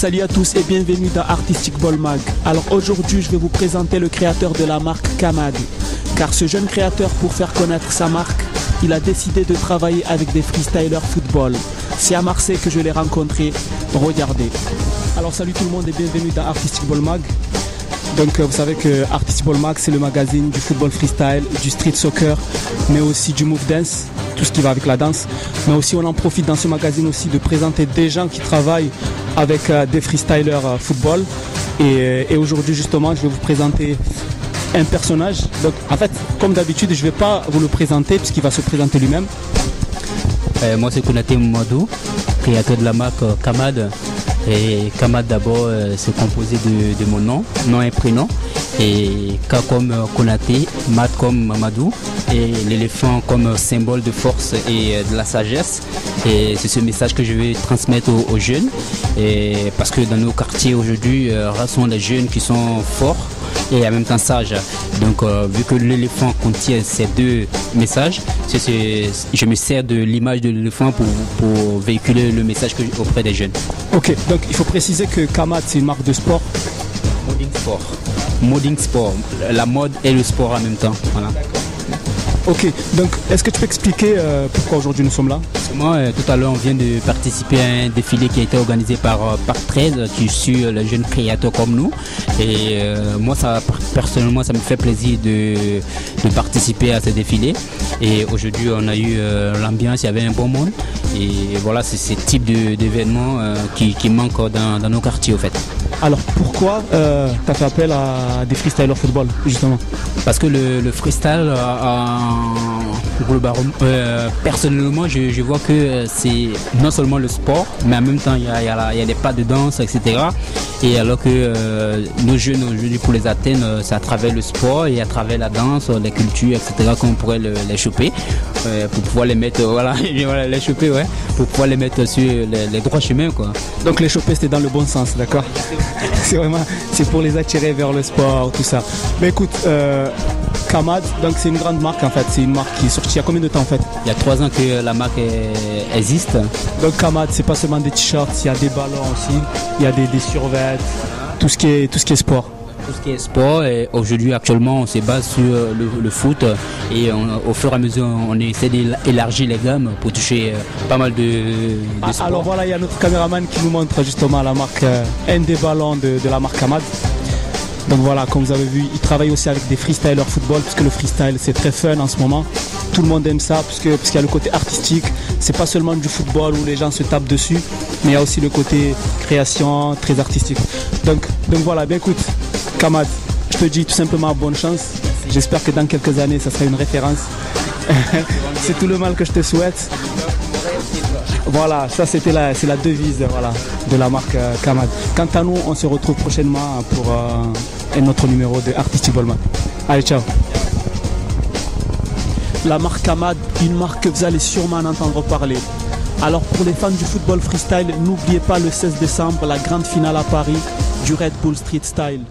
Salut à tous et bienvenue dans Artistic Ball Mag. Alors aujourd'hui je vais vous présenter le créateur de la marque Kamad. Car ce jeune créateur, pour faire connaître sa marque, il a décidé de travailler avec des freestylers football. C'est à Marseille que je l'ai rencontré, regardez. Alors salut tout le monde et bienvenue dans Artistic Ball Mag. Donc vous savez que Artistic Ball Mag c'est le magazine du football freestyle, du street soccer, mais aussi du move dance, tout ce qui va avec la danse. Mais aussi on en profite dans ce magazine aussi de présenter des gens qui travaillent avec des freestylers football. Et aujourd'hui justement je vais vous présenter un personnage. Donc en fait comme d'habitude je ne vais pas vous le présenter puisqu'il va se présenter lui-même. Moi c'est Konaté Mamadou, créateur de la marque Kamad. Et Kamad d'abord c'est composé de mon nom et prénom. Et K comme Konaté, Mad comme Mamadou et l'éléphant comme symbole de force et de la sagesse. Et c'est ce message que je vais transmettre aux jeunes. Et parce que dans nos quartiers aujourd'hui, sont des jeunes qui sont forts et en même temps sages. Donc vu que l'éléphant contient ces deux messages, je me sers de l'image de l'éléphant pour véhiculer le message auprès des jeunes. Ok, donc il faut préciser que Kamad c'est une marque de sport. Modding sport, la mode et le sport en même temps. Voilà. Ok, donc est-ce que tu peux expliquer pourquoi aujourd'hui nous sommes là? Moi, tout à l'heure, on vient de participer à un défilé qui a été organisé par Parc 13, qui suit les jeunes créateurs comme nous. Et moi, personnellement, ça me fait plaisir de participer à ce défilé. Et aujourd'hui, on a eu l'ambiance, il y avait un bon monde. Et voilà, c'est ce type d'événement qui manque dans nos quartiers, au fait. Alors pourquoi tu as fait appel à des freestylers football justement? Parce que le freestyle, personnellement, je vois que c'est non seulement le sport, mais en même temps il y a des pas de danse, etc. Et alors que nos jeunes aujourd'hui, pour les atteindre, c'est à travers le sport et à travers la danse, les cultures, etc. qu'on pourrait les choper pour pouvoir les mettre, les choper, ouais, pour pouvoir les mettre sur les droits chemins, quoi. Donc les choper c'était dans le bon sens, d'accord? C'est pour les attirer vers le sport, tout ça. Mais écoute, Kamad, donc c'est une grande marque en fait, c'est une marque qui est sortie il y a combien de temps en fait? Il y a 3 ans que la marque existe. Donc Kamad, c'est pas seulement des t-shirts, il y a des ballons aussi, il y a des survêtements, tout ce qui est sport. Tout ce qui est sport, et aujourd'hui actuellement on se base sur le foot et au fur et à mesure on essaie d'élargir les gammes pour toucher pas mal de sports. Alors voilà, il y a notre caméraman qui nous montre justement la marque, un des ballons de la marque Kamad. Donc voilà, comme vous avez vu, il travaille aussi avec des freestylers football, puisque le freestyle c'est très fun en ce moment. Tout le monde aime ça, puisqu'il y a le côté artistique. C'est pas seulement du football où les gens se tapent dessus, mais il y a aussi le côté création très artistique. Donc voilà, bien écoute, Kamad, je te dis tout simplement bonne chance. J'espère que dans quelques années, ça sera une référence. C'est tout le mal que je te souhaite. Voilà, ça c'est la devise de la marque Kamad. Quant à nous, on se retrouve prochainement pour un autre numéro de Artistic Ball Mag. Allez, ciao. La marque Kamad, une marque que vous allez sûrement en entendre parler. Alors pour les fans du football freestyle, n'oubliez pas le 16 décembre, la grande finale à Paris du Red Bull Street Style.